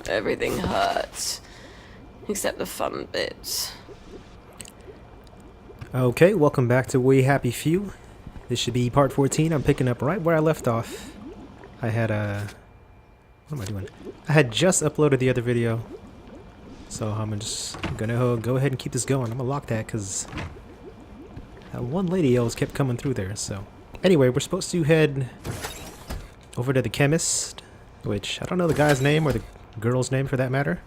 Everything hurts. Except the fun bits. Okay, welcome back to We Happy Few. This should be part 14. I'm picking up right where I left off. I had what am I doing? I had just uploaded the other video. So I'm just gonna go ahead and keep this going. I'm gonna lock that because that one lady always kept coming through there. So anyway, we're supposed to head over to the chemist, which I don't know the guy's name or the girl's name for that matter.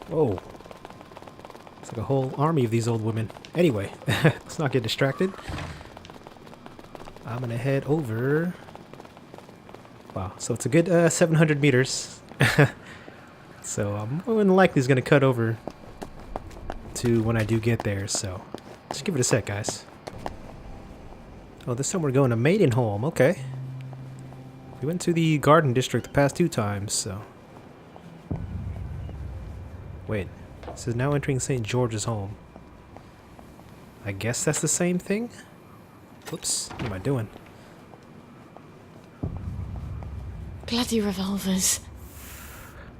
Whoa. It's like a whole army of these old women. Anyway, let's not get distracted. I'm gonna head over. Wow, so it's a good 700 meters. So I'm more than likely is gonna cut over to when I do get there, so just give it a sec, guys. Oh, this time we're going to Maidenholm, okay. We went to the Garden District the past 2 times, so... Wait, this is now entering St. George's home. I guess that's the same thing? Whoops, what am I doing? Bloody revolvers.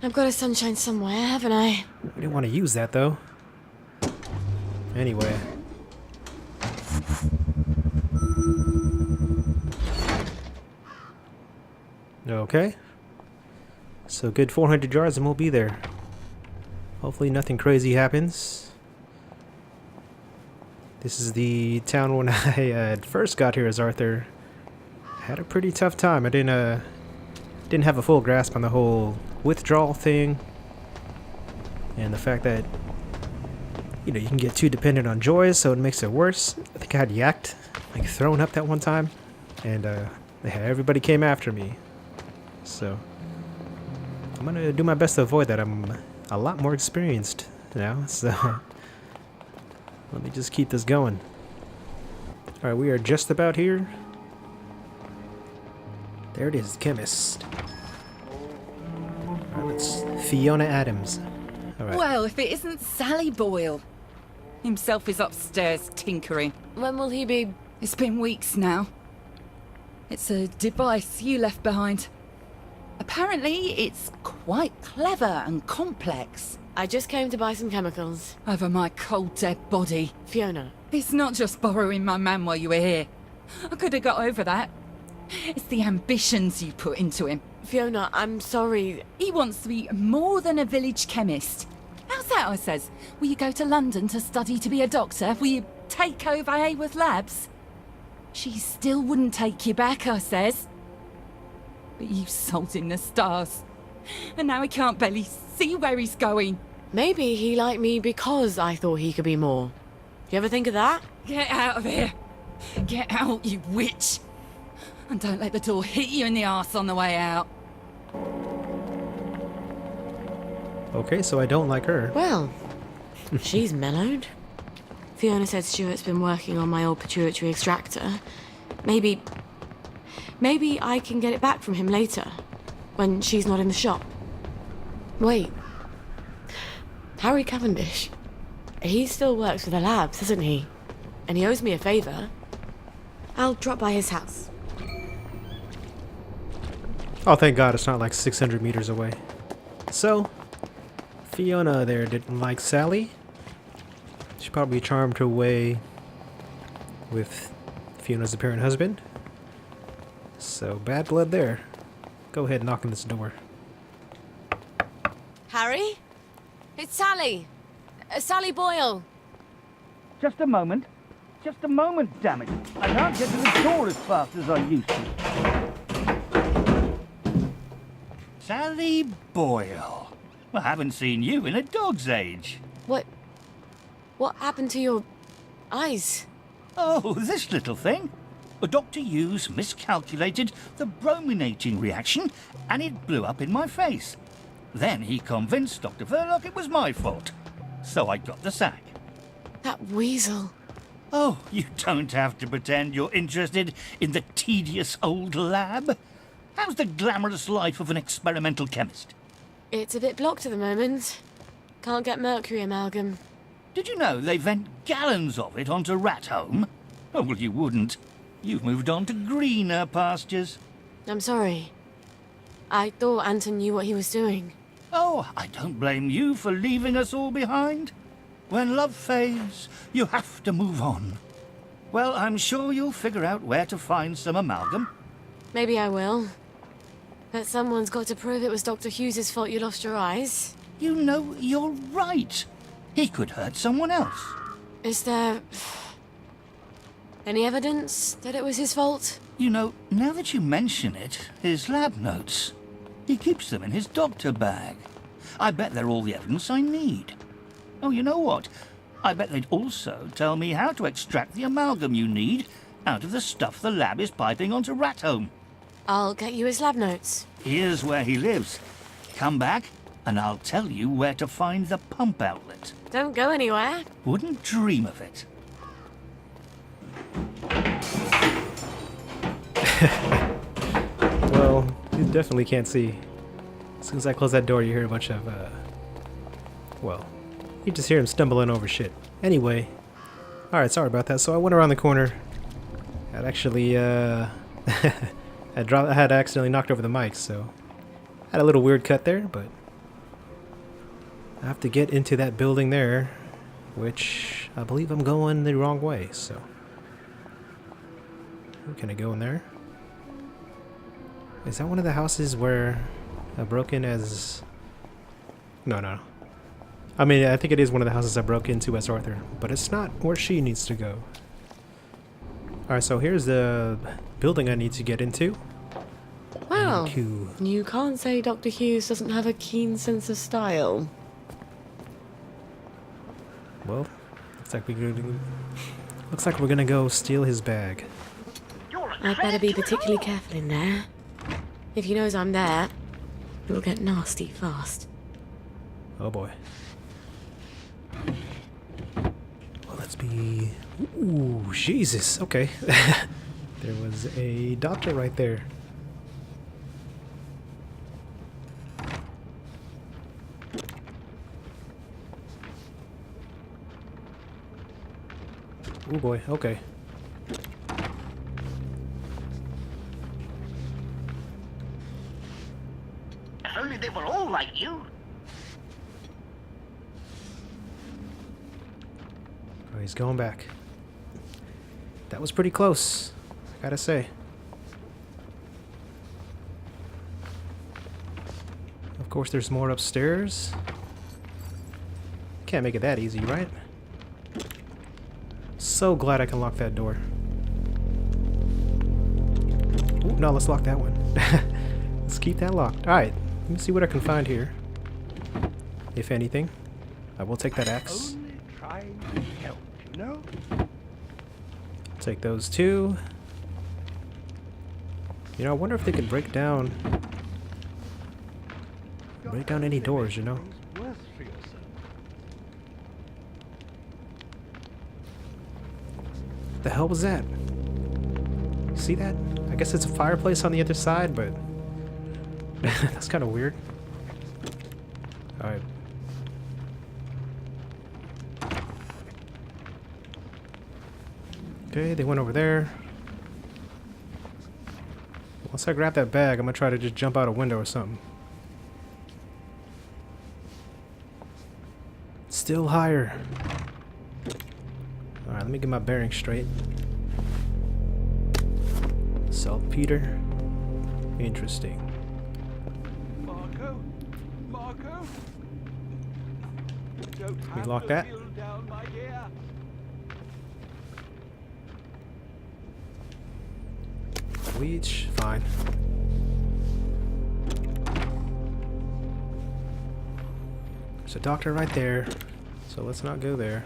I've got a sunshine somewhere, haven't I? I didn't want to use that, though. Anyway. Okay. So good 400 yards and we'll be there. Hopefully nothing crazy happens. This is the town when I first got here as Arthur. Had a pretty tough time. I didn't have a full grasp on the whole withdrawal thing. And the fact that, you know, you can get too dependent on joys, so it makes it worse. I think I had yacked, like thrown up that one time. And everybody came after me. So I'm gonna do my best to avoid that. I'm a lot more experienced now, so let me just keep this going. Alright, we are just about here. There it is, chemist. Alright, let's... Fiona Adams. Alright. Well, if it isn't Sally Boyle. Himself is upstairs tinkering. When will he be? It's been weeks now. It's a device you left behind. Apparently, it's quite clever and complex. I just came to buy some chemicals. Over my cold, dead body. Fiona. It's not just borrowing my man while you were here. I could have got over that. It's the ambitions you put into him. Fiona, I'm sorry. He wants to be more than a village chemist. How's that, I says? Will you go to London to study to be a doctor? Will you take over Haworth Labs? She still wouldn't take you back, I says. But you sold him the stars. And now he can't barely see where he's going. Maybe he liked me because I thought he could be more. You ever think of that? Get out of here. Get out, you witch. And don't let the door hit you in the arse on the way out. Okay, so I don't like her. Well, she's mellowed. Fiona said Stuart's been working on my old pituitary extractor. Maybe I can get it back from him later, when she's not in the shop. Wait. Harry Cavendish. He still works for the labs, doesn't he? And he owes me a favour. I'll drop by his house. Oh, thank God it's not like 600 meters away. So, Fiona there didn't like Sally. She probably charmed her way with Fiona's apparent husband. So, bad blood there. Go ahead and knock on this door. Harry? It's Sally. Sally Boyle. Just a moment. Just a moment, damn it. I can't get to the door as fast as I used to. Sally Boyle. Well, I haven't seen you in a dog's age. What happened to your eyes? Oh, this little thing. Dr. Hughes miscalculated the brominating reaction and it blew up in my face. Then he convinced Dr. Verloc it was my fault. So I got the sack. That weasel. Oh, you don't have to pretend you're interested in the tedious old lab. How's the glamorous life of an experimental chemist? It's a bit blocked at the moment. Can't get mercury amalgam. Did you know they vent gallons of it onto Rat Home? Oh, well, you wouldn't. You've moved on to greener pastures. I'm sorry. I thought Anton knew what he was doing. Oh, I don't blame you for leaving us all behind. When love fades, you have to move on. Well, I'm sure you'll figure out where to find some amalgam. Maybe I will. But someone's got to prove it was Dr. Hughes's fault you lost your eyes. You know, you're right. He could hurt someone else. Is there any evidence that it was his fault? You know, now that you mention it, his lab notes. He keeps them in his doctor bag. I bet they're all the evidence I need. Oh, you know what? I bet they'd also tell me how to extract the amalgam you need out of the stuff the lab is piping onto Rat Home. I'll get you his lab notes. Here's where he lives. Come back, and I'll tell you where to find the pump outlet. Don't go anywhere. Wouldn't dream of it. Well, you definitely can't see. As soon as I close that door, you hear a bunch of, well, you just hear him stumbling over shit. Anyway, alright, sorry about that. So I went around the corner. I'd actually, I had accidentally knocked over the mic, so had a little weird cut there, but I have to get into that building there, which I believe I'm going the wrong way, so. Can I go in there? Is that one of the houses where I broke in as... No. I mean, I think it is one of the houses I broke into as Arthur, but it's not where she needs to go. Alright, so here's the building I need to get into. Wow. Cool. You can't say Dr. Hughes doesn't have a keen sense of style. Well, looks like we're gonna go steal his bag. I'd better be particularly careful in there. If he knows I'm there, it will get nasty fast. Oh boy. Well, let's be... Ooh, Jesus. Okay. There was a doctor right there. Oh boy, okay. If only they were all like you. Oh, he's going back. That was pretty close, I gotta say. Of course, there's more upstairs. Can't make it that easy, right? So glad I can lock that door. Ooh, no, let's lock that one. Let's keep that locked. Alright, let me see what I can find here. If anything. I will take that axe. Only trying to help, you know? Take those two. You know, I wonder if they could break down any doors, you know? Worse for yourself. The hell was that? See that? I guess it's a fireplace on the other side, but that's kind of weird. Alright. Okay, they went over there. Once I grab that bag, I'm gonna try to just jump out a window or something. Still higher. Alright, let me get my bearings straight. Saltpeter. Interesting. Marco? Don't We lock that? down, my dear. Bleach, fine. There's a doctor right there, so let's not go there.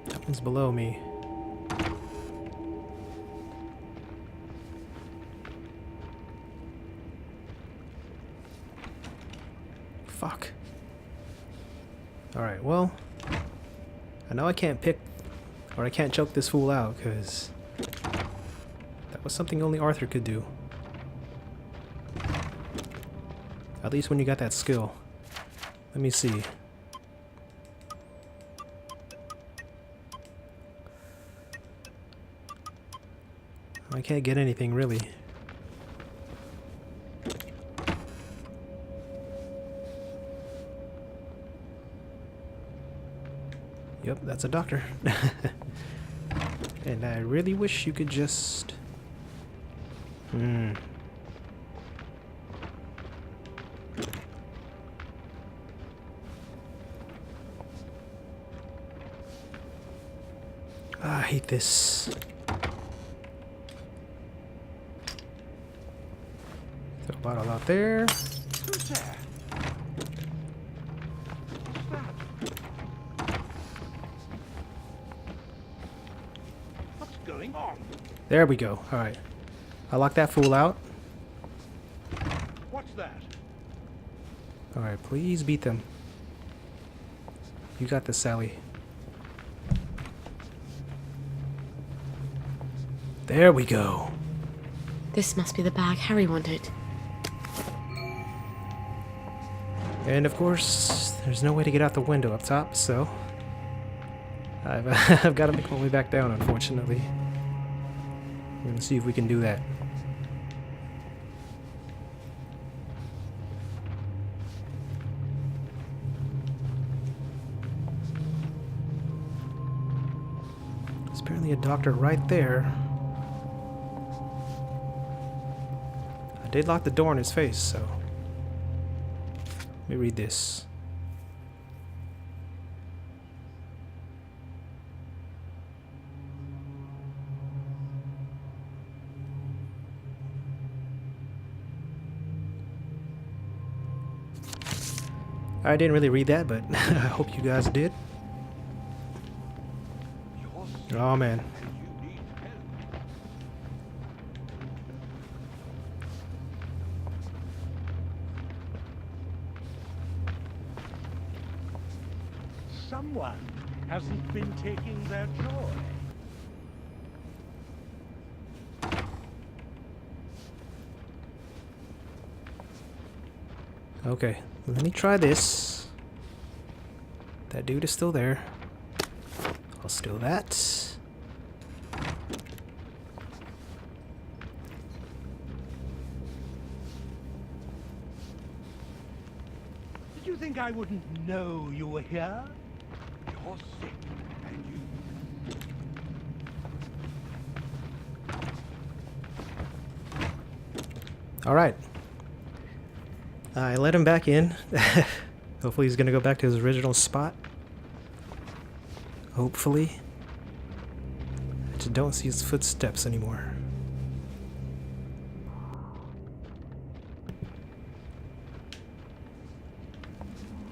That one's below me. Fuck. Alright, well, I know I can't pick, or I can't choke this fool out, because that was something only Arthur could do. At least when you got that skill. Let me see. I can't get anything really. Yep, that's a doctor. And I really wish you could just... I hate this. Throw a bottle out there. Who's there? What's that? What's going on? There we go. Alright. I locked that fool out. What's that? Alright, please beat them. You got this, Sally. There we go. This must be the bag Harry wanted. And of course, there's no way to get out the window up top, so I've, I've got to make my way back down, unfortunately. We're gonna see if we can do that. There's apparently a doctor right there. I did lock the door in his face, so let me read this. I didn't really read that, but I hope you guys did. You're sick Oh man. and you need help. Someone hasn't been taking their joy. Okay, let me try this. That dude is still there. I'll steal that. Did you think I wouldn't know you were here? You're sick and you... All right. I let him back in. Hopefully he's gonna go back to his original spot. Hopefully. I just don't see his footsteps anymore.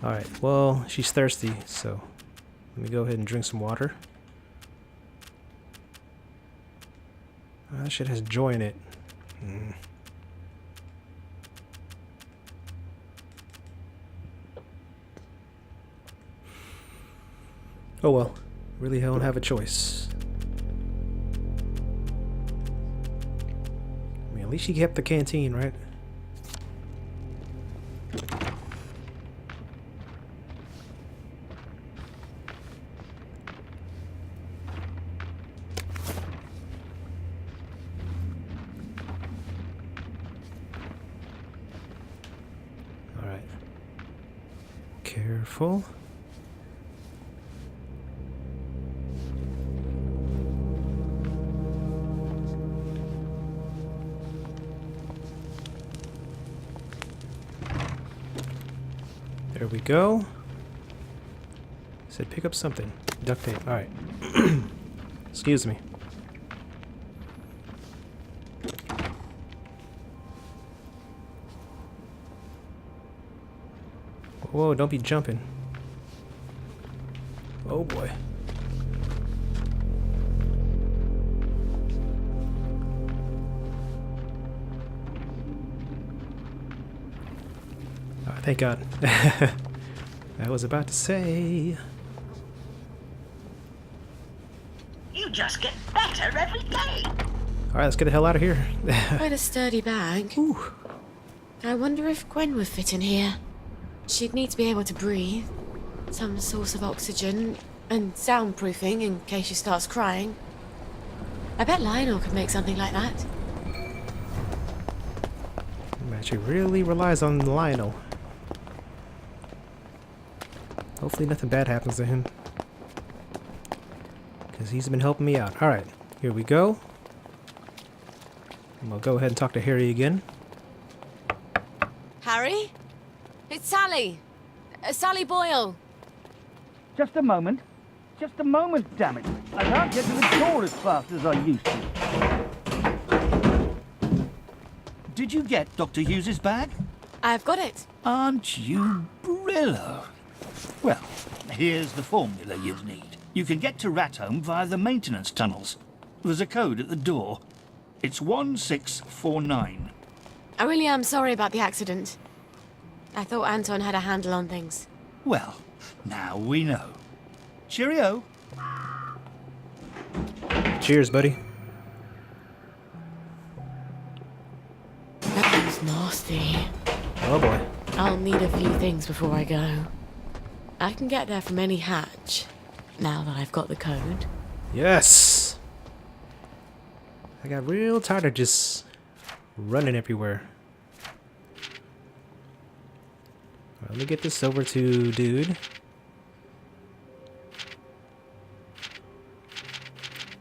Alright, well, she's thirsty, so let me go ahead and drink some water. Oh, that shit has joy in it. Oh well, really don't have a choice. I mean, at least she kept the canteen, right? Alright. Careful. There we go. Said pick up something. Duct tape. Alright. Excuse me. Whoa, don't be jumping. Oh boy. Oh, thank God. I was about to say. You just get better every day. Alright, let's get the hell out of here. Quite a sturdy bag. Ooh. I wonder if Gwen would fit in here. She'd need to be able to breathe, some source of oxygen, and soundproofing in case she starts crying. I bet Lionel could make something like that. She really relies on Lionel. Hopefully nothing bad happens to him. Because he's been helping me out. Alright, here we go. And we'll go ahead and talk to Harry again. Harry? It's Sally. Sally Boyle. Just a moment. Just a moment, damn it. I can't get to the door as fast as I used to. Did you get Dr. Hughes's bag? I've got it. Aren't you Brillo? Well, here's the formula you'll need. You can get to Rathome via the maintenance tunnels. There's a code at the door. It's 1649. I really am sorry about the accident. I thought Anton had a handle on things. Well, now we know. Cheerio. Cheers, buddy. That was nasty. Oh boy. I'll need a few things before I go. I can get there from any hatch, now that I've got the code. Yes! I got real tired of just running everywhere. Let me get this over to dude.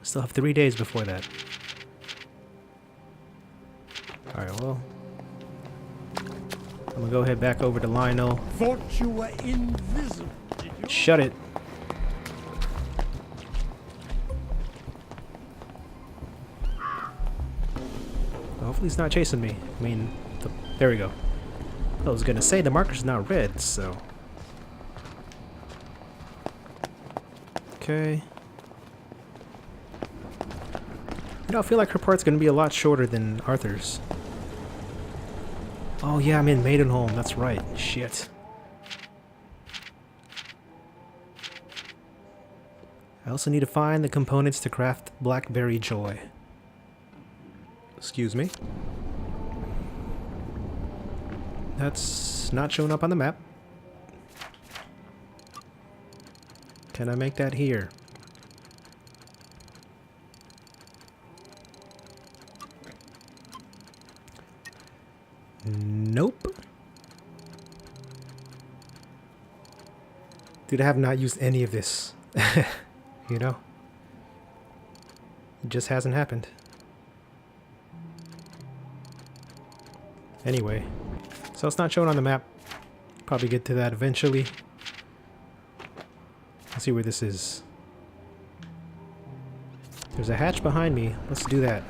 Still have 3 days before that. Alright, well. I'm gonna go head back over to Lionel. Thought you were invisible, did you? Shut it. Hopefully he's not chasing me. I mean, there we go. I was gonna say the marker's not red, so. Okay. You know, I feel like her part's gonna be a lot shorter than Arthur's. Oh yeah, I'm in Maidenholm, that's right. Shit. I also need to find the components to craft Blackberry Joy. Excuse me. That's not showing up on the map. Can I make that here? Nope. Dude, I have not used any of this. You know? It just hasn't happened. Anyway. So it's not shown on the map. Probably get to that eventually. Let's see where this is. There's a hatch behind me. Let's do that.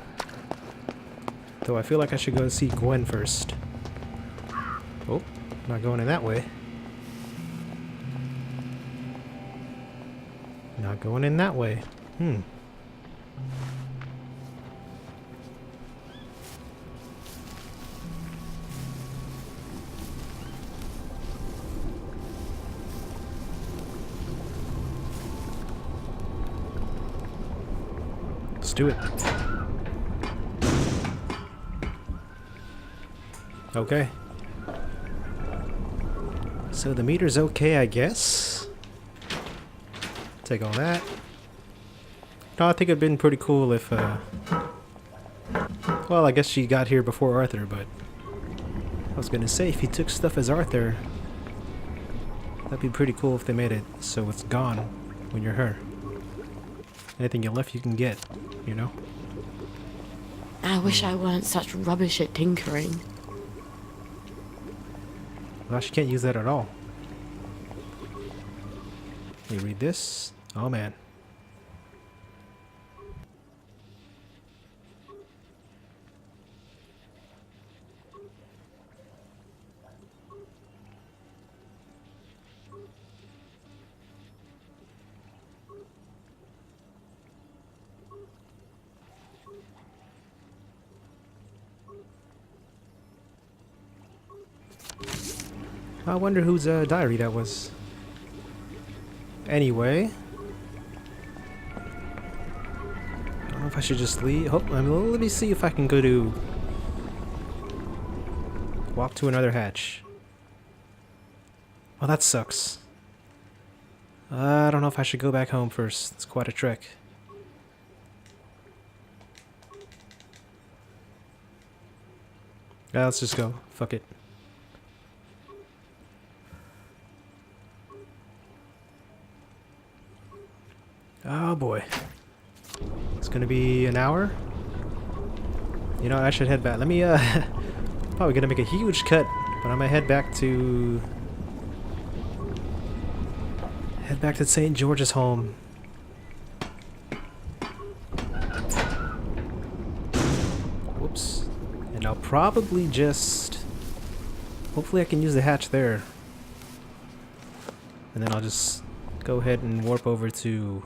Though I feel like I should go see Gwen first. Oh, not going in that way. Not going in that way. Let's do it. Okay. So the meter's okay, I guess. Take all that. No, I think it'd been pretty cool if, well, I guess she got here before Arthur, but I was gonna say, if he took stuff as Arthur, that'd be pretty cool if they made it so it's gone when you're her. Anything you left you can get, you know? I wish I weren't such rubbish at tinkering. Well, she can't use that at all. Let me read this. Oh man. I wonder whose diary that was. Anyway. I don't know if I should just leave. Let me see if I can go to... walk to another hatch. Well, that sucks. I don't know if I should go back home first. It's quite a trek. Let's just go. Fuck it. Oh boy. It's gonna be an hour. You know, I should head back. Let me, probably gonna make a huge cut, but I'm gonna head back to St. George's home. Whoops. And I'll probably just... Hopefully I can use the hatch there. And then I'll just go ahead and warp over to...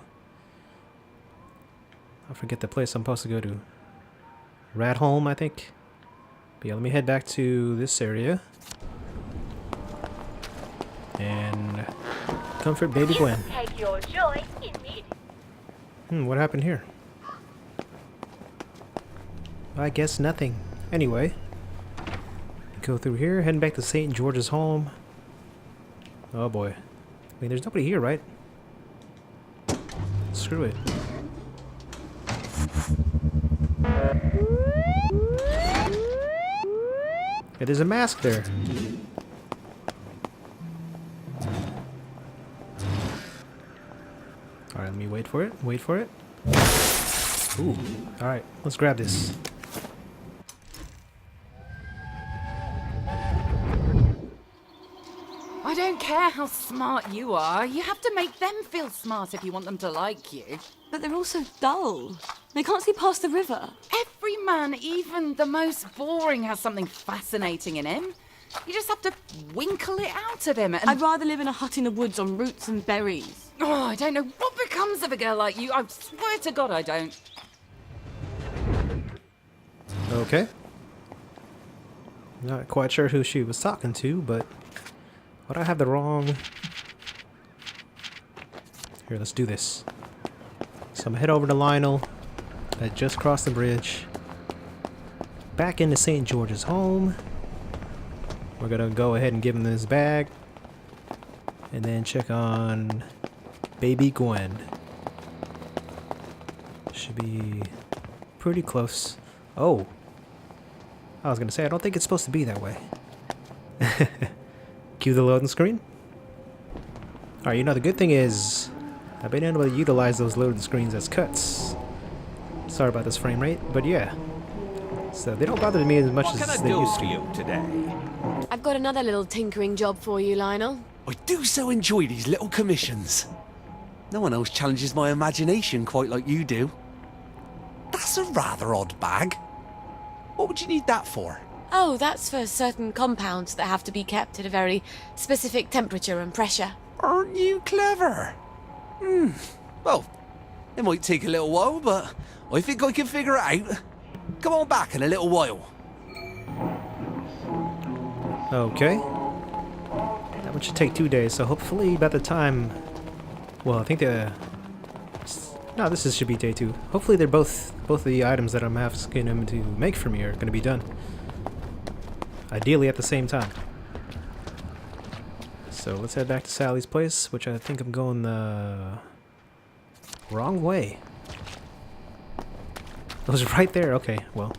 I forget the place I'm supposed to go to. Radholm, I think. But yeah, let me head back to this area. And comfort baby Gwen. Take your joy in it. What happened here? I guess nothing. Anyway, go through here, heading back to St. George's home. Oh boy. I mean, there's nobody here, right? Screw it. Yeah, there's a mask there. Alright, let me wait for it. Wait for it. Ooh. Alright, let's grab this. I don't care how smart you are. You have to make them feel smart if you want them to like you. But they're all so dull. They can't see past the river. Every man, even the most boring, has something fascinating in him. You just have to winkle it out of him. And I'd rather live in a hut in the woods on roots and berries. oh, I don't know what becomes of a girl like you. I swear to God I don't. Okay. Not quite sure who she was talking to, but... Would I have the wrong... Here, let's do this. So I'm gonna head over to Lionel. I just crossed the bridge. Back into St. George's home. We're gonna go ahead and give him this bag. And then check on baby Gwen. Should be pretty close. Oh. I was gonna say, I don't think it's supposed to be that way. Cue the loading screen. Alright, you know, the good thing is I've been able to utilize those loading screens as cuts. Sorry about this frame rate, but yeah. So they don't bother me as much as they used to. What can I do for you today? I've got another little tinkering job for you, Lionel. I do so enjoy these little commissions. No one else challenges my imagination quite like you do. That's a rather odd bag. What would you need that for? Oh, that's for certain compounds that have to be kept at a very specific temperature and pressure. Aren't you clever? Well, it might take a little while, but I think I can figure it out. Come on back in a little while. Okay. That one should take 2 days, so hopefully by the time... Well, I think the... No, should be day 2. Hopefully they're both of the items that I'm asking him to make for me are going to be done. Ideally at the same time. So let's head back to Sally's place, which I think I'm going the wrong way. It was right there. Okay, well.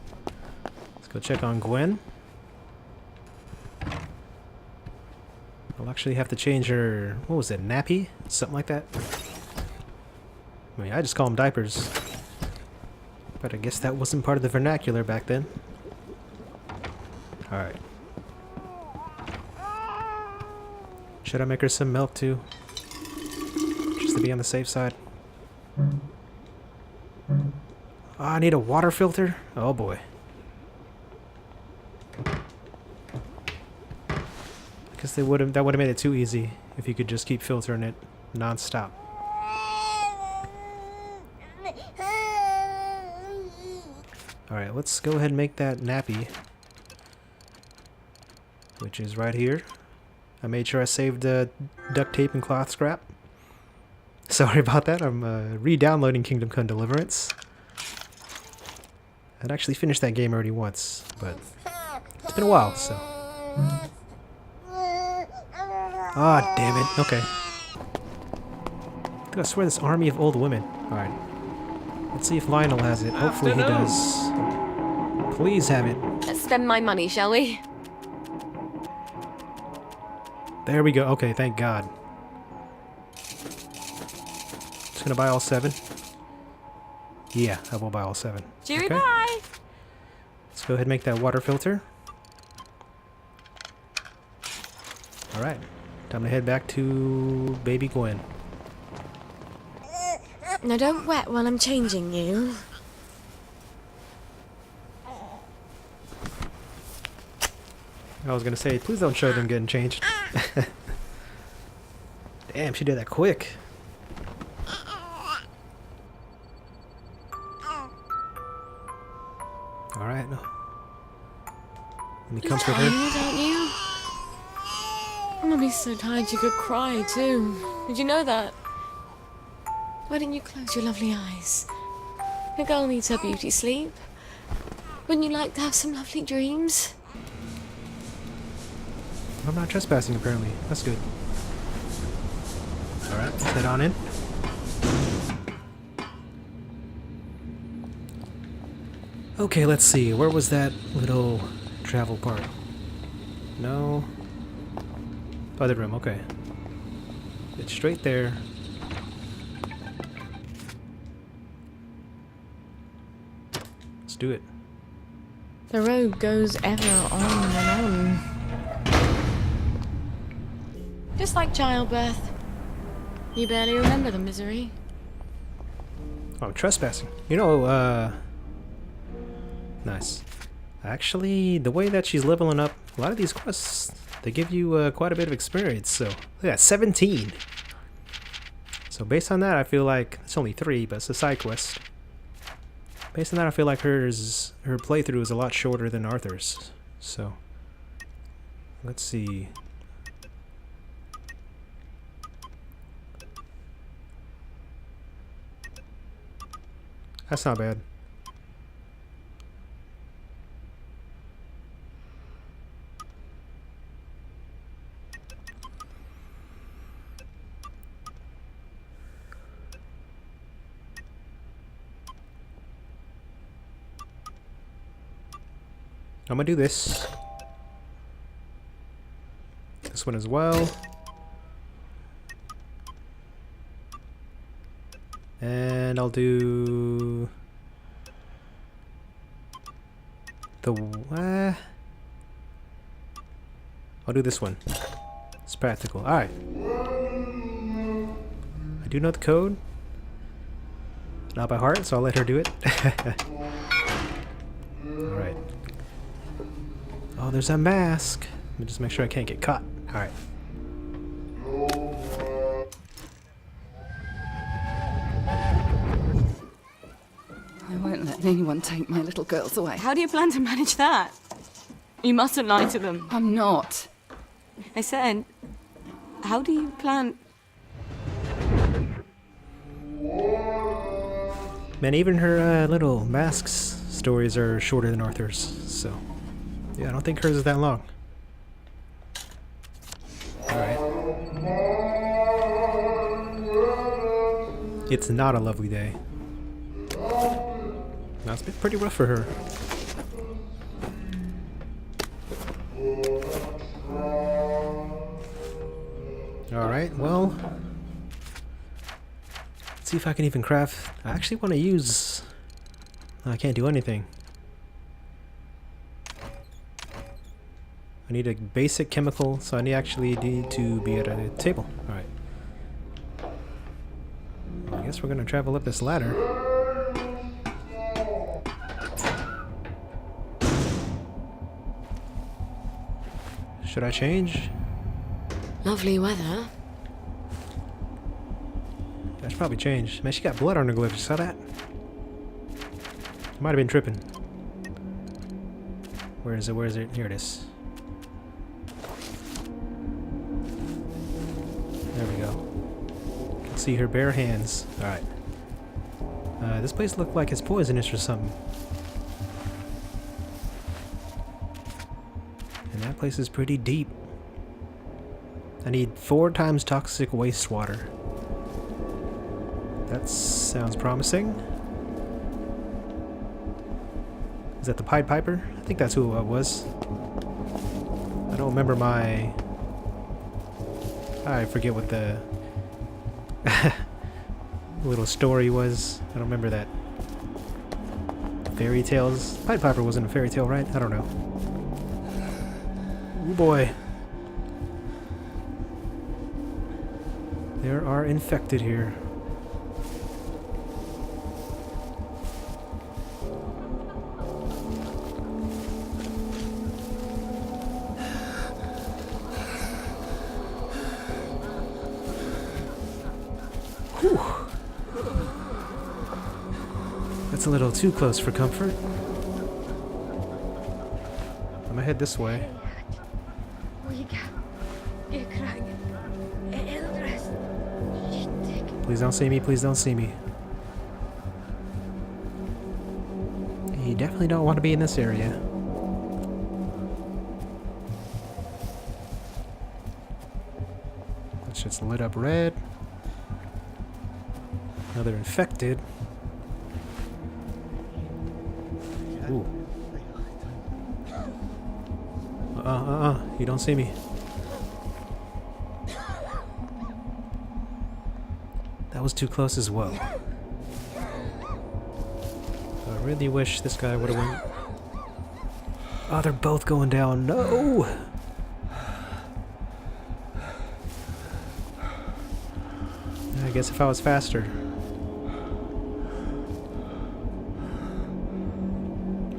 Let's go check on Gwen. I'll actually have to change her, what was it, nappy? Something like that. I mean, I just call them diapers. But I guess that wasn't part of the vernacular back then. Alright. Should I make her some milk too? Just to be on the safe side. Oh, I need a water filter? Oh boy. I guess that would have made it too easy if you could just keep filtering it non-stop. Alright, let's go ahead and make that nappy. Which is right here. I made sure I saved duct tape and cloth scrap. Sorry about that, I'm re-downloading Kingdom Come Deliverance. I'd actually finished that game already once, but it's been a while, so... Ah, damn it. Okay. I swear this army of old women. Alright. Let's see if Lionel has it. Hopefully he does. Please have it. spend my money, shall we? There we go. Okay, thank God. Just gonna buy all 7. Yeah, I will buy all 7. Cheery Okay. bye! Let's go ahead and make that water filter. Alright, time to head back to baby Gwen. Now don't wet while I'm changing you. I was gonna say, please don't show them getting changed. Damn, she did that quick. Alright, no. Let me comfort her. Tired, aren't you? Mummy's so tired you could cry too. Did you know that? Why didn't you close your lovely eyes? A girl needs her beauty sleep. Wouldn't you like to have some lovely dreams? I'm not trespassing, apparently. That's good. Alright, let's head on in. Okay, let's see. Where was that little travel part? No. Other room, okay. It's straight there. Let's do it. The road goes ever on and on. Just like childbirth. You barely remember the misery. Oh, trespassing. You know, nice. Actually, the way that she's leveling up, a lot of these quests, they give you quite a bit of experience, so... Look at that, 17! So based on that, I feel like... It's only 3, but it's a side quest. Based on that, I feel like her playthrough is a lot shorter than Arthur's. So... Let's see... That's not bad. I'm gonna do this. This one as well. And I'll do the I'll do this one. It's practical. Alright. I do know the code. Not by heart, so I'll let her do it. Alright. Oh, there's a mask. Let me just make sure I can't get caught. Alright. I won't let anyone take my little girls away. How do you plan to manage that? You mustn't lie to them. I'm not. I said, how do you plan... Man, even her little masks stories are shorter than Arthur's, so... Yeah, I don't think hers is that long. Alright. It's not a lovely day. No, it's been pretty rough for her. Alright, well... Let's see if I can even craft... I actually want to use... I can't do anything. I need a basic chemical, so I actually need to be at a table. Alright. I guess we're gonna travel up this ladder. Should I change? Lovely weather. I should probably change. Man, she got blood on her gloves. You saw that? Might have been tripping. Where is it? Where is it? Here it is. There we go. Can see her bare hands. Alright. This place looked like it's poisonous or something. And that place is pretty deep. I need 4 times toxic wastewater. That sounds promising. Is that the Pied Piper? I think that's who it was. I don't remember my... I forget what the little story was. I don't remember that. Fairy tales? Pied Piper wasn't a fairy tale, right? I don't know. Oh boy. There are infected here. Whew. That's a little too close for comfort. I'm gonna head this way. Please don't see me, please don't see me. You definitely don't want to be in this area. It's just lit up red. Another infected. Ooh. You don't see me. That was too close as well. I really wish this guy would have went. Oh, they're both going down. No! I guess if I was faster.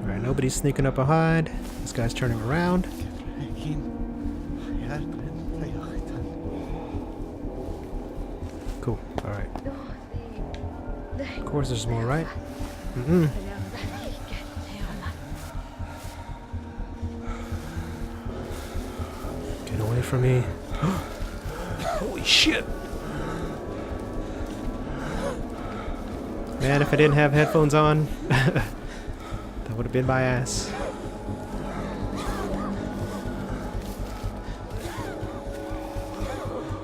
Alright, nobody's sneaking up behind. This guy's turning around. Cool, alright. Of course there's more, right? Mm-mm. Get away from me. Holy shit! Man, if I didn't have headphones on, that would have been my ass.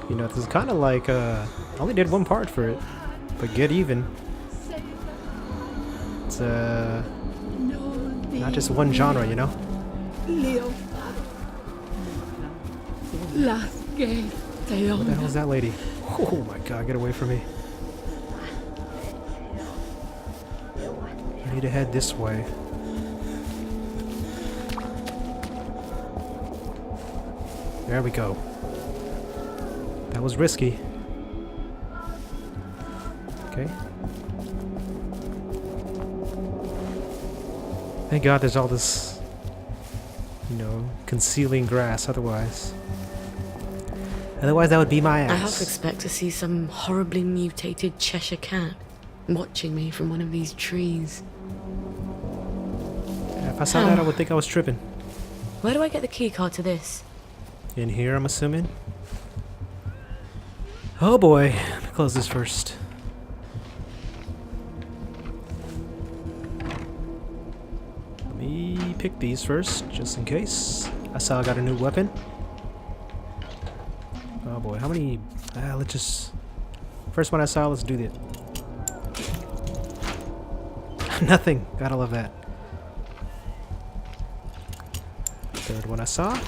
You know, this is kind of like, I only did one part for it, but Get Even. It's, not just one genre, you know? What the hell is that lady? Oh my god, get away from me. I need to head this way. There we go. That was risky. Okay. Thank God there's all this, you know, concealing grass otherwise. Otherwise that would be my ass. I half expect to see some horribly mutated Cheshire cat watching me from one of these trees. Yeah, if I saw that I would think I was tripping. Where do I get the key card to this? In here, I'm assuming. Oh boy, let me close this first. Let me pick these first, just in case. I saw I got a new weapon. Oh boy, how many? Let's just. First one I saw, let's do that. Nothing. Gotta love that. Third one I saw.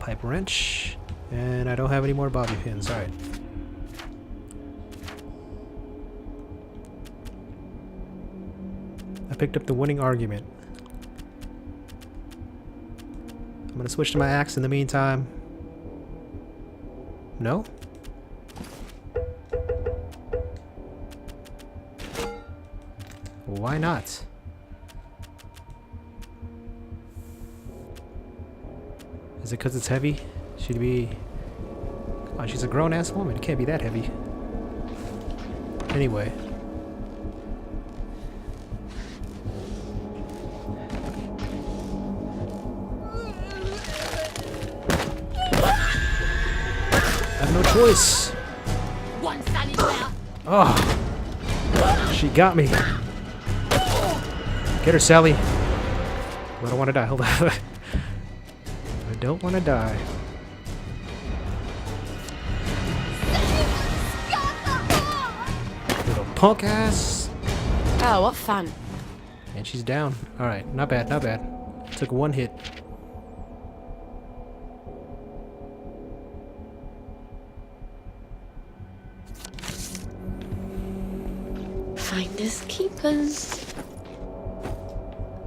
Pipe wrench. And I don't have any more bobby pins. Alright. I picked up the winning argument. I'm gonna switch to my axe in the meantime. No? Why not? Is it because it's heavy? She'd be... Come on, she's a grown-ass woman. It can't be that heavy. Anyway. I have no choice. Oh, she got me. Get her, Sally. I don't want to die. Hold on. I don't want to die. Little punk ass. Oh, what fun. And she's down. Alright, not bad, not bad. Took one hit. Finders keepers.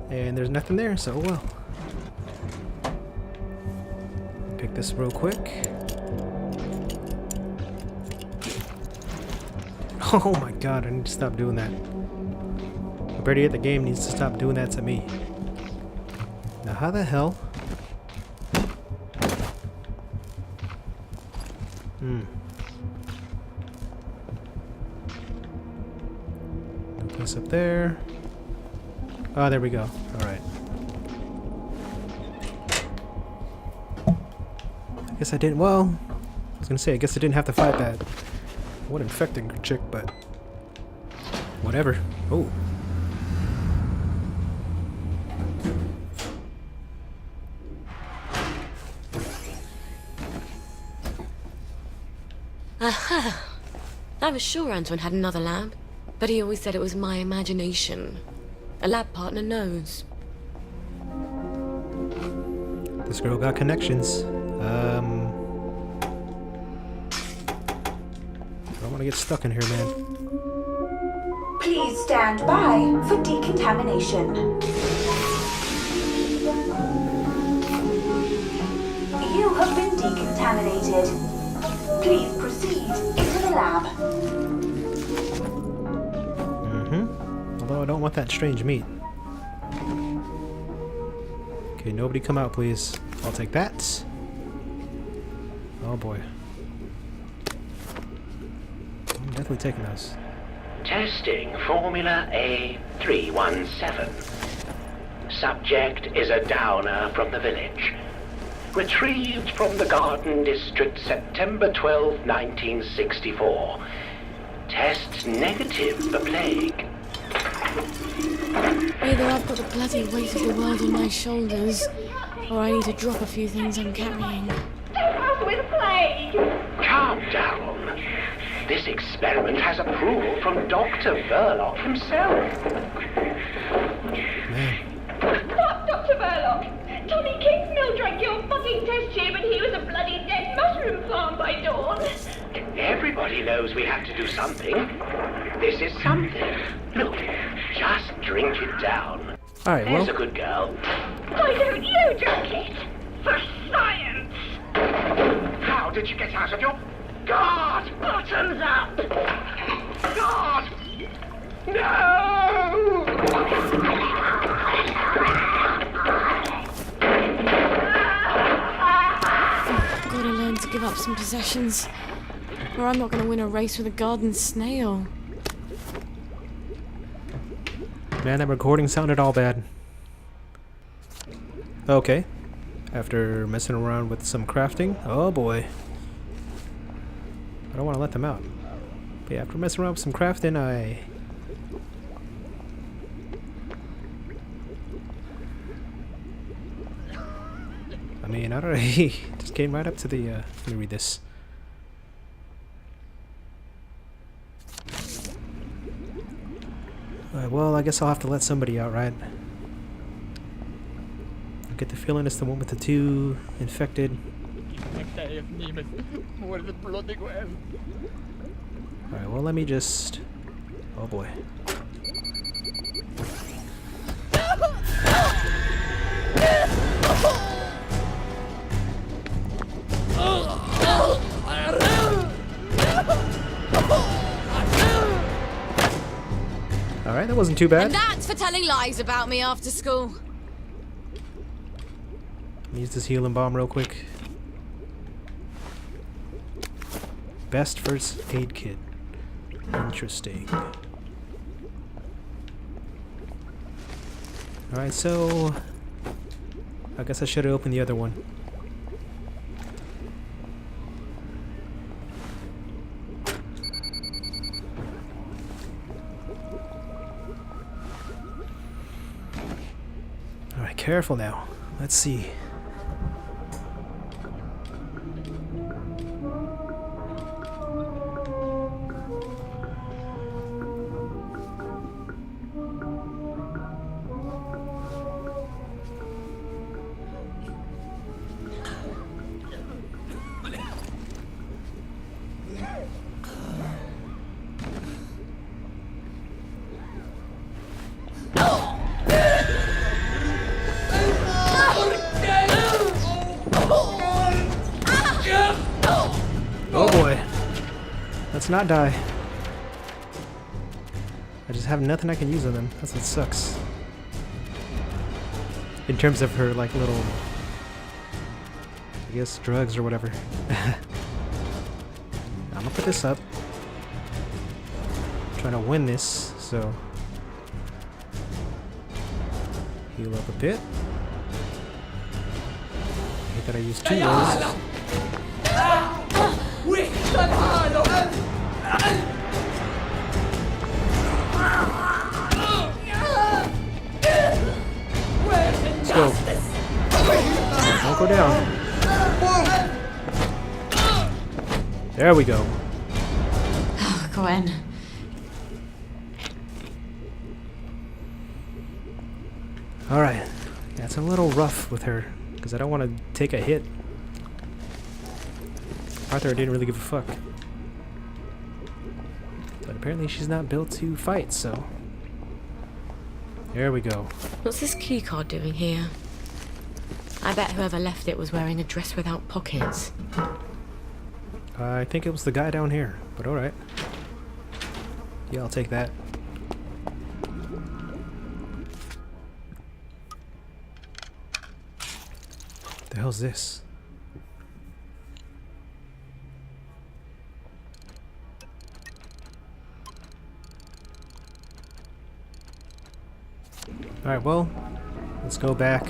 And there's nothing there, so well. Pick this real quick. Oh my god, I need to stop doing that. Everybody at the game needs to stop doing that to me. Now how the hell? No place up there. Oh, there we go. Alright. I guess I didn't, well, I was gonna say, I guess I didn't have to fight that one infected chick, but whatever. Oh. Aha! I was sure Antoine had another lab, but he always said it was my imagination. A lab partner knows. This girl got connections. I don't want to get stuck in here, man. Please stand by for decontamination. You have been decontaminated. Please proceed into the lab. Although I don't want that strange meat. Okay, nobody come out, please. I'll take that. Oh boy. I'm definitely taking those. Testing Formula A317. Subject is a downer from the village. Retrieved from the Garden District September 12, 1964. Test negative for plague. Either I've got the bloody weight of the world on my shoulders, or I need to drop a few things I'm carrying. With plague! Calm down. This experiment has approval from Dr. Verloc himself. Man. What, Dr. Verloc? Tommy Kingsmill drank your fucking test tube and he was a bloody dead mushroom farm by dawn. Everybody knows we have to do something. This is something. Look, just drink it down. Alright, well. There's a good girl. Why don't you drink it? For science! How did you get out of your guard? Bottoms up! Guard! No! I've got to learn to give up some possessions, or I'm not going to win a race with a garden snail. Man, that recording sounded all bad. Okay. After messing around with some crafting. Oh boy. I don't want to let them out. But yeah, after messing around with some crafting, I mean, I don't know. He just came right up to the, let me read this. Well, I guess I'll have to let somebody out, right? I get the feeling it's the one with the 2 infected. Alright, well, let me just... Oh boy. Alright, that wasn't too bad. And that's for telling lies about me after school. Use this healing bomb real quick. Best first aid kit. Interesting. Alright, so... I guess I should have opened the other one. Alright, careful now. Let's see. not die. I just have nothing I can use on them. That's what sucks. In terms of her, like, little... I guess drugs or whatever. I'm gonna put this up. I'm trying to win this, so... Heal up a bit. I hate that I used 2 rolls. Let's go. Don't go down. There we go. Oh, Gwen. Alright. That's a little rough with her, because I don't want to take a hit. Arthur didn't really give a fuck. But apparently she's not built to fight, so... There we go. What's this key card doing here? I bet whoever left it was wearing a dress without pockets. I think it was the guy down here, but alright. Yeah, I'll take that. The hell's this? Alright, well, let's go back.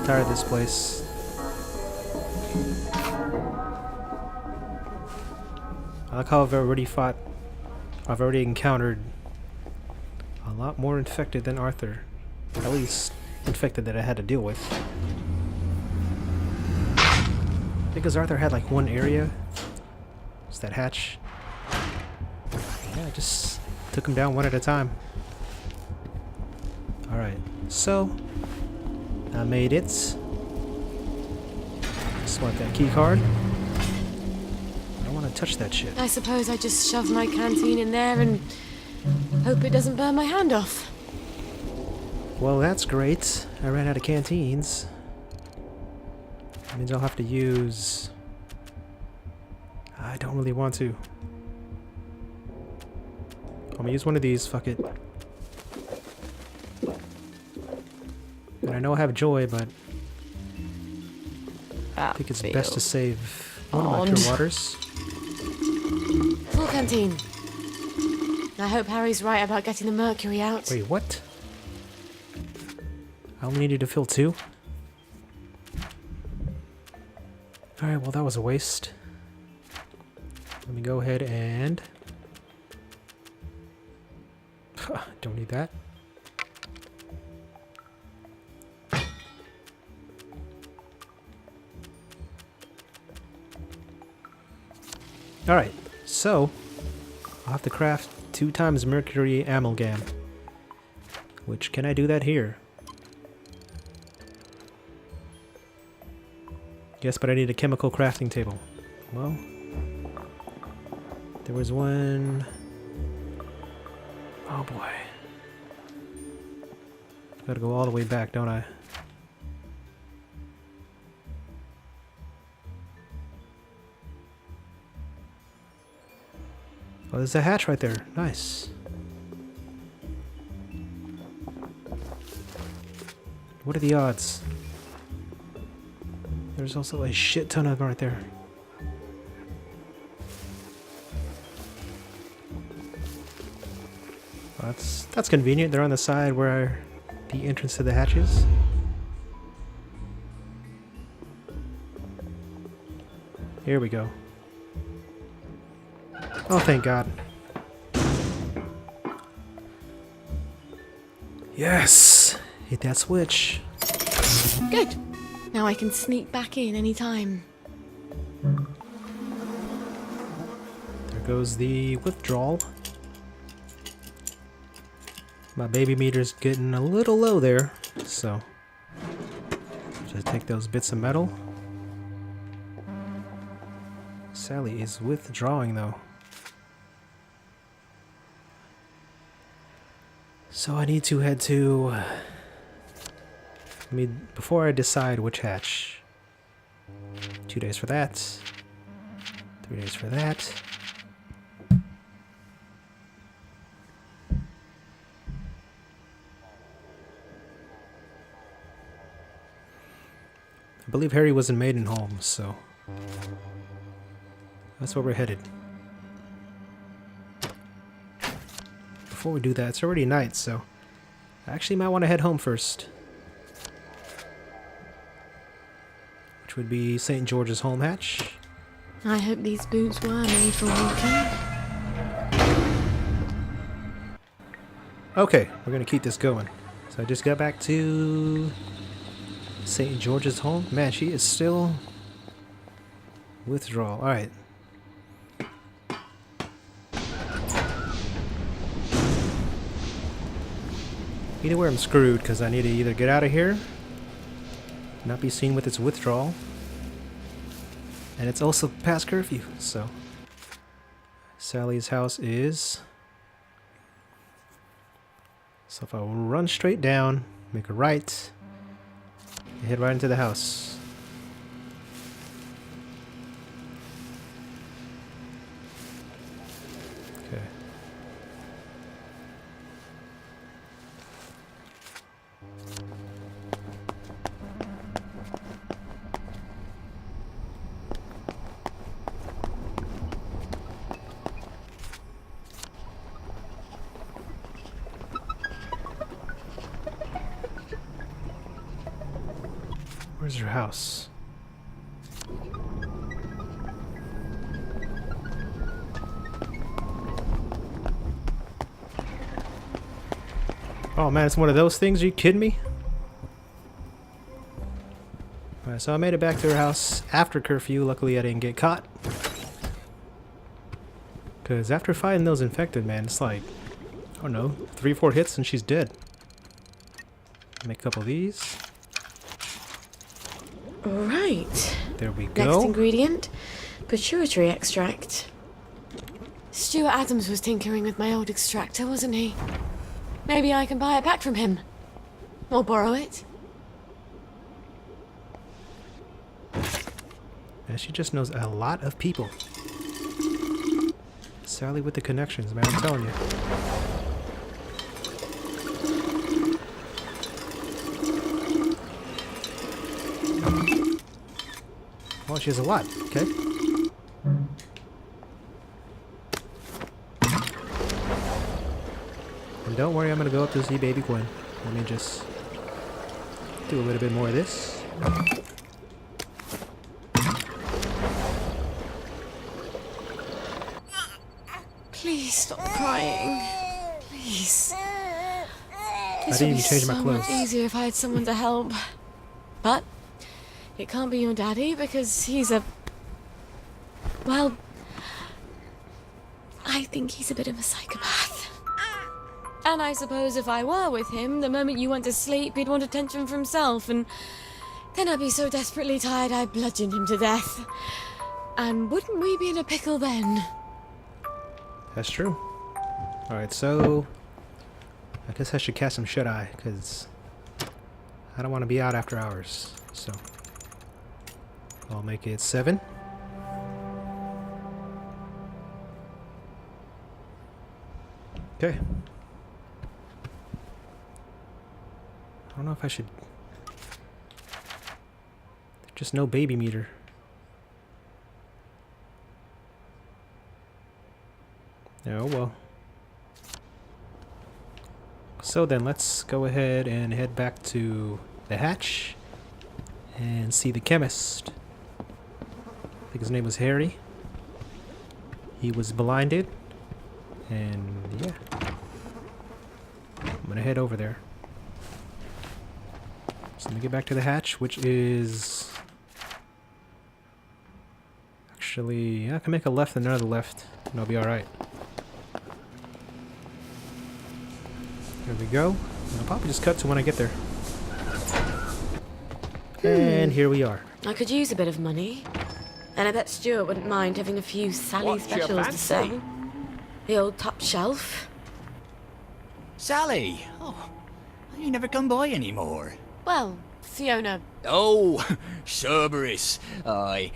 Tired of this place. I like how I've already encountered a lot more infected than Arthur. At least infected that I had to deal with. Because Arthur had like one area. It's that hatch. Yeah, I just took him down one at a time. Alright, so I made it. Just want that key card. I don't want to touch that shit. I suppose I just shove my canteen in there and hope it doesn't burn my hand off. Well, that's great. I ran out of canteens. That means I'll have to use... I don't really want to. I'm gonna use one of these, fuck it. And I know I have joy, but I think it's best to save one of my pure waters. Full canteen. I hope Harry's right about getting the mercury out. Wait, what? I only needed to fill 2? Alright, well that was a waste. Let me go ahead and... Don't need that. Alright, so I'll have to craft 2 times mercury amalgam. Which, can I do that here? Yes, but I need a chemical crafting table. Well, there was one... Oh boy. Gotta go all the way back, don't I? Oh, there's a hatch right there. Nice. What are the odds? There's also a shit ton of them right there. Well, that's convenient. They're on the side where the entrance to the hatch is. Here we go. Oh, thank God. Yes! Hit that switch. Good. Now I can sneak back in any time. There goes the withdrawal. My baby meter's getting a little low there, so just take those bits of metal. Sally is withdrawing though. So I need to head to... before I decide which hatch. 2 days for that. 3 days for that. I believe Harry was in Maidenholm, so that's where we're headed. Before we do that, it's already night, so I actually might want to head home first. Which would be St. George's Home Hatch. I hope these boots were made for walking. Okay, we're gonna keep this going. So I just got back to St. George's Home. Man, she is still withdrawal. Alright. Either way I'm screwed because I need to either get out of here, not be seen with its withdrawal, and it's also past curfew, so Sally's house is... So if I run straight down, make a right, and head right into the house. Okay. Where's her house? Oh man, it's one of those things. Are you kidding me? Alright, so I made it back to her house after curfew. Luckily I didn't get caught. Because after fighting those infected, man, it's like, I don't know, 3-4 hits and she's dead. Make a couple of these. Right. There we go. Next ingredient, pituitary extract. Stuart Adams was tinkering with my old extractor, wasn't he? Maybe I can buy it back from him. Or borrow it. And she just knows a lot of people. Sally with the connections, man, I'm telling you. Oh, she has a lot. Okay. And don't worry, I'm gonna go up to see Baby Gwen. Let me just do a little bit more of this. Please stop crying. Please. This didn't would even be change my so clothes. much easier if I had someone to help. But it can't be your daddy because he's a... Well, I think he's a bit of a psychopath. And I suppose if I were with him, the moment you went to sleep, he'd want attention for himself, and then I'd be so desperately tired I'd bludgeon him to death. And wouldn't we be in a pickle then? That's true. Alright, so I guess I should cast some shut-eye, because I don't want to be out after hours. So I'll make it 7. Okay. I don't know if I should... There's just no baby meter. Oh well. So then let's go ahead and head back to the hatch and see the chemist. I think his name was Harry. He was blinded. And yeah. I'm gonna head over there. So let me get back to the hatch, which is... Actually, I can make a left and another left, and I'll be alright. There we go. And I'll probably just cut to when I get there. And here we are. I could use a bit of money. And I bet Stuart wouldn't mind having a few Sally What's your specials to fancy? sell. The old top shelf. Sally! Oh, you never come by anymore. Well, Fiona. Oh, Cerberus. Aye.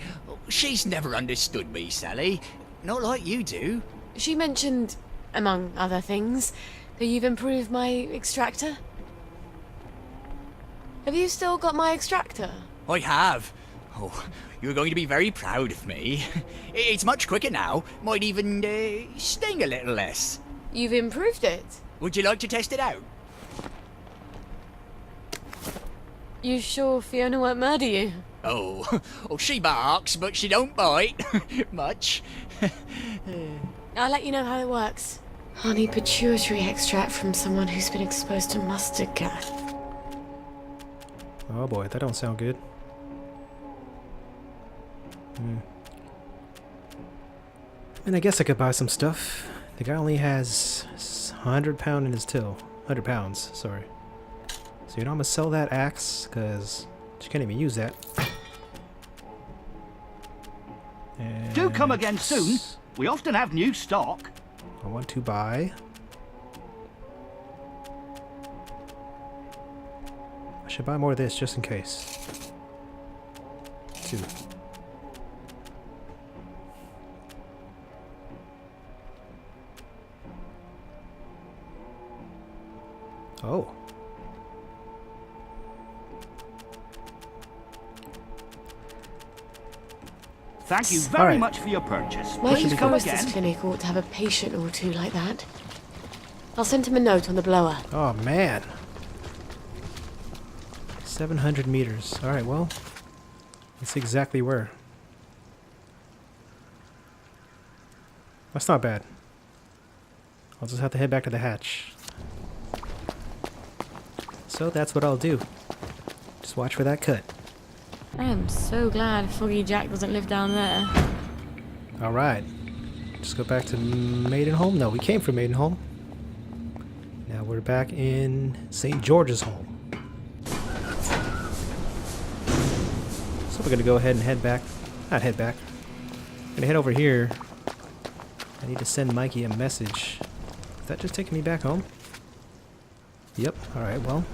She's never understood me, Sally. Not like you do. She mentioned, among other things, that you've improved my extractor. Have you still got my extractor? I have. Oh, you're going to be very proud of me. It's much quicker now. Might even sting a little less. You've improved it? Would you like to test it out? You sure Fiona won't murder you? Oh, she barks, but she don't bite. Much. I'll let you know how it works. Honey pituitary extract from someone who's been exposed to mustard gas. Oh boy, that don't sound good. And I guess I could buy some stuff. The guy only has 100 pound in his till. 100 pounds, sorry. So you know I'm gonna sell that axe, because you can't even use that. And Do come again soon. We often have new stock. I want to buy. I should buy more of this just in case. 2. Oh. Thank you very much for your purchase. Mikey's Please come promised again. this clinic ought to have a patient or two like that. I'll send him a note on the blower. Oh man. 700 meters. Alright, well. That's exactly where. That's not bad. I'll just have to head back to the hatch. So that's what I'll do. Just watch for that cut. I am so glad Foggy Jack doesn't live down there. Alright. Just go back to Maidenholm. No, we came from Maidenholm. Now we're back in St. George's Home. So we're gonna go ahead and head back. Not head back. I'm gonna head over here. I need to send Mikey a message. Is that just taking me back home? Yep. Alright, well.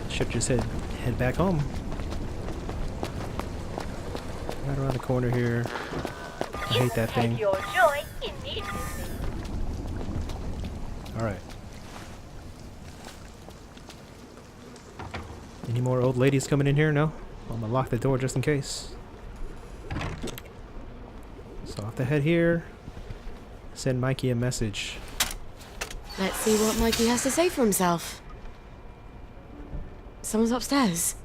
Should just head back home. Right around the corner here. I hate that thing. Your joy immediately. Alright. Any more old ladies coming in here? No? I'm gonna lock the door just in case. So off the head here. Send Mikey a message. Let's see what Mikey has to say for himself. Someone's upstairs.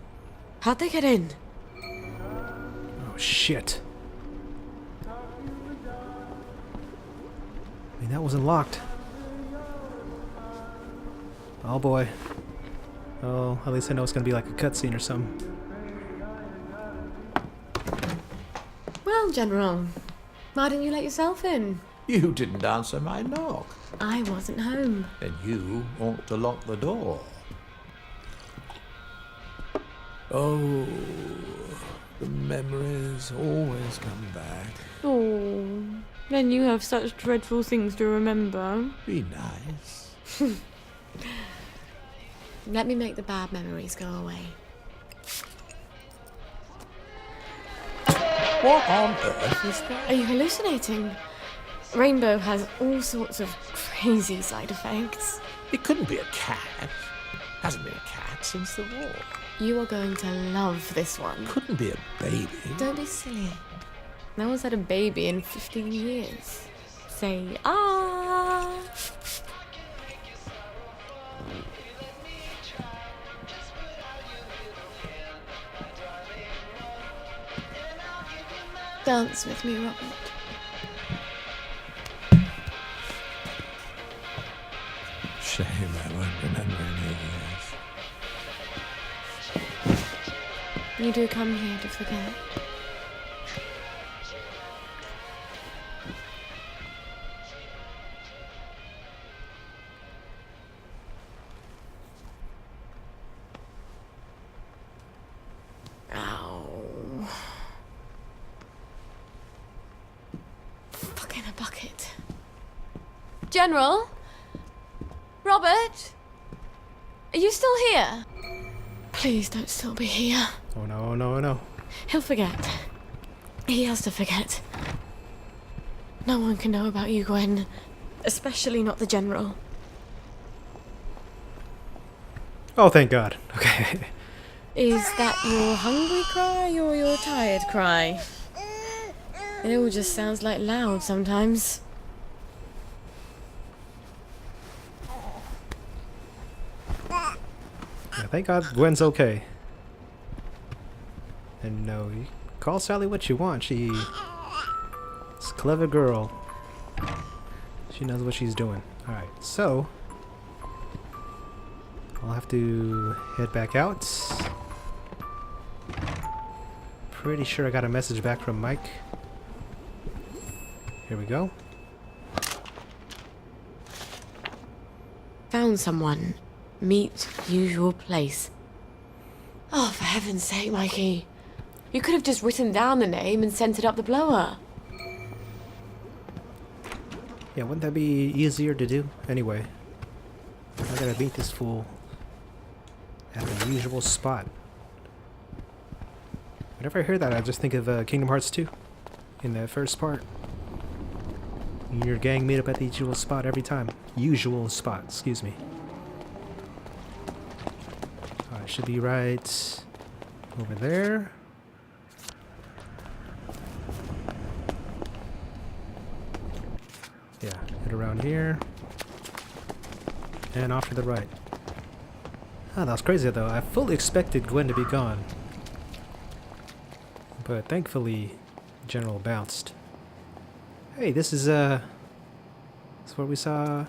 How'd they get in? Oh shit. I mean, that wasn't locked. Oh boy. Oh, at least I know it's gonna be like a cutscene or something. Well, General, why didn't you let yourself in? You didn't answer my knock. I wasn't home. Then you ought to lock the door. Oh, the memories always come back. Oh, then you have such dreadful things to remember. Be nice. Let me make the bad memories go away. What on earth is that? Are you hallucinating? Rainbow has all sorts of crazy side effects. It couldn't be a cat. Hasn't been a cat since the war. You are going to love this one. Couldn't be a baby. Don't be silly. No one's had a baby in 15 years. Say, ah! Dance with me, Robert. Shame I won't remember any years. You do come here to forget. Ow. Fuck in a bucket. General? Robert? Are you still here? Please don't still be here. Oh no, oh no, oh no. He'll forget. He has to forget. No one can know about you, Gwen. Especially not the General. Oh, thank God. Okay. Is that your hungry cry or your tired cry? It all just sounds like loud sometimes. Yeah, thank God Gwen's okay. And no, you call Sally what you want. She's a clever girl. She knows what she's doing. Alright, so I'll have to head back out. Pretty sure I got a message back from Mike. Here we go. Found someone. Meet usual place. Oh, for heaven's sake, Mikey. You could have just written down the name and sent it up the blower. Yeah, wouldn't that be easier to do? Anyway, I gotta meet this fool at the usual spot. Whenever I hear that, I just think of Kingdom Hearts 2 in the first part. Your gang meet up at the usual spot every time. Usual spot, excuse me. Alright, should be right over there. Yeah, head around here. And off to the right. Oh, that was crazy though. I fully expected Gwen to be gone. But thankfully, General bounced. Hey, this is what we saw.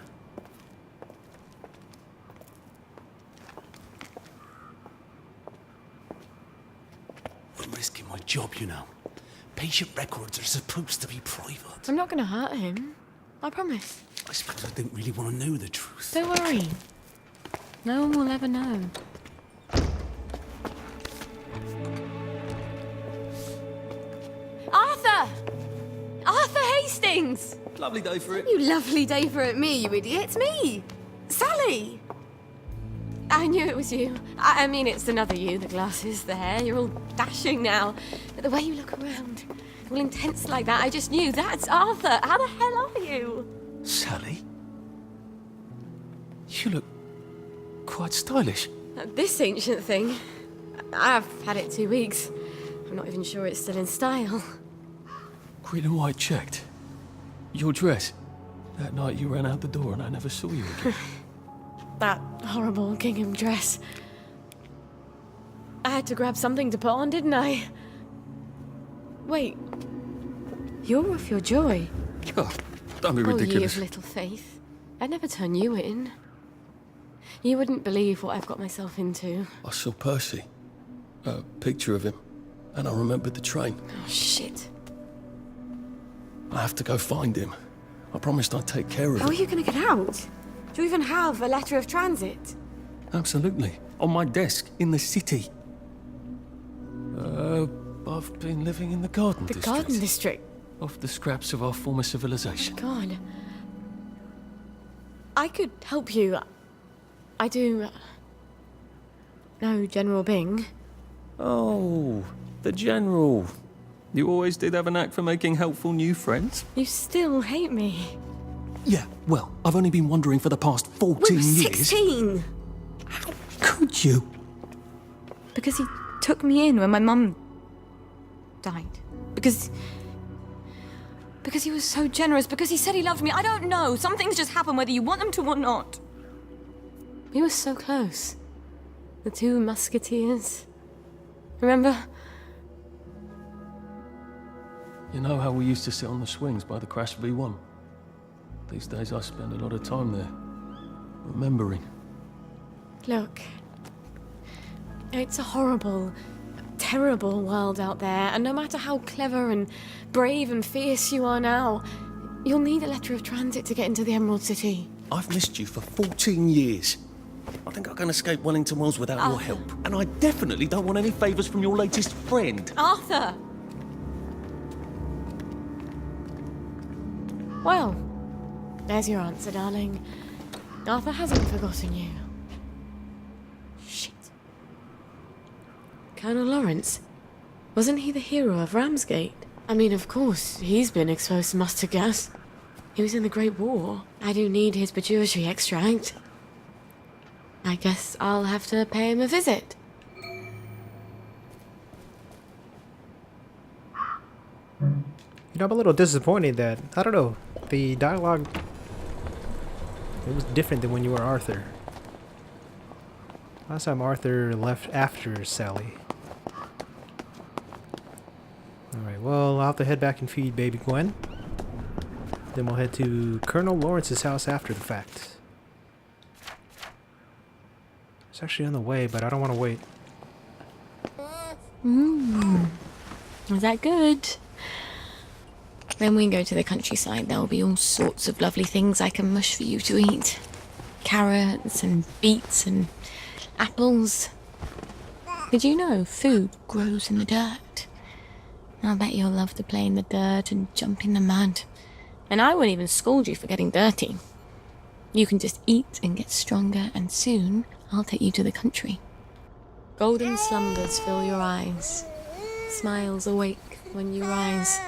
I'm risking my job, you know. Patient records are supposed to be private. I'm not gonna hurt him. I promise. I suppose I didn't really want to know the truth. Don't worry. No one will ever know. Arthur! Arthur Hastings! Lovely day for it. You lovely day for it, me, you idiot. It's me! Sally! I knew it was you. I mean, it's another you, the glasses, the hair. You're all dashing now. But the way you look around, all intense like that, I just knew that's Arthur. How the hell are you? Sally? You look quite stylish. This ancient thing. I've had it 2 weeks. I'm not even sure it's still in style. Green and white checked. Your dress. That night you ran out the door and I never saw you again. That horrible gingham dress. I had to grab something to put on, didn't I? Wait. You're off your joy. God, don't be Oh, ye ridiculous. of little faith. I'd never turn you in. You wouldn't believe what I've got myself into. I saw Percy. A picture of him. And I remembered the train. Oh, shit. I have to go find him. I promised I'd take care of How are him. you going to get out? Do you even have a letter of transit? Absolutely. On my desk, in the city. I've been living in the garden district. The Garden District? Off the scraps of our former civilization. God. I could help you. I do know General Bing. Oh, the General. You always did have an knack for making helpful new friends. You still hate me. Yeah, well, I've only been wondering for the past 14 We were years. 16! How could you? Because he took me in when my mum died. Because he was so generous. Because he said he loved me. I don't know. Some things just happen whether you want them to or not. We were so close. The two musketeers. Remember? You know how we used to sit on the swings by the crashed V1? These days I spend a lot of time there, remembering. Look. It's a horrible, terrible world out there, and no matter how clever and brave and fierce you are now, you'll need a letter of transit to get into the Emerald City. I've missed you for 14 years. I think I can escape Wellington Wells without your help. And I definitely don't want any favours from your latest friend. Arthur! Well, there's your answer, darling. Arthur hasn't forgotten you. Shit. Colonel Lawrence. Wasn't he the hero of Ramsgate? I mean, of course, he's been exposed to mustard gas. He was in the Great War. I do need his pituitary extract. I guess I'll have to pay him a visit. You know, I'm a little disappointed that, I don't know, the dialogue, it was different than when you were Arthur. Last time Arthur left after Sally. Alright, well, I'll have to head back and feed baby Gwen. Then we'll head to Colonel Lawrence's house after the fact. It's actually on the way, but I don't want to wait. Is that good? When we go to the countryside, there will be all sorts of lovely things I can mush for you to eat. Carrots and beets and apples. Did you know food grows in the dirt? I'll bet you'll love to play in the dirt and jump in the mud. And I won't even scold you for getting dirty. You can just eat and get stronger, and soon I'll take you to the country. Golden slumbers fill your eyes. Smiles awake when you rise.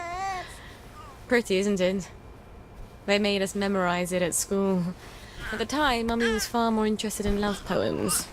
Pretty, isn't it? They made us memorize it at school. At the time, Mummy was far more interested in love poems.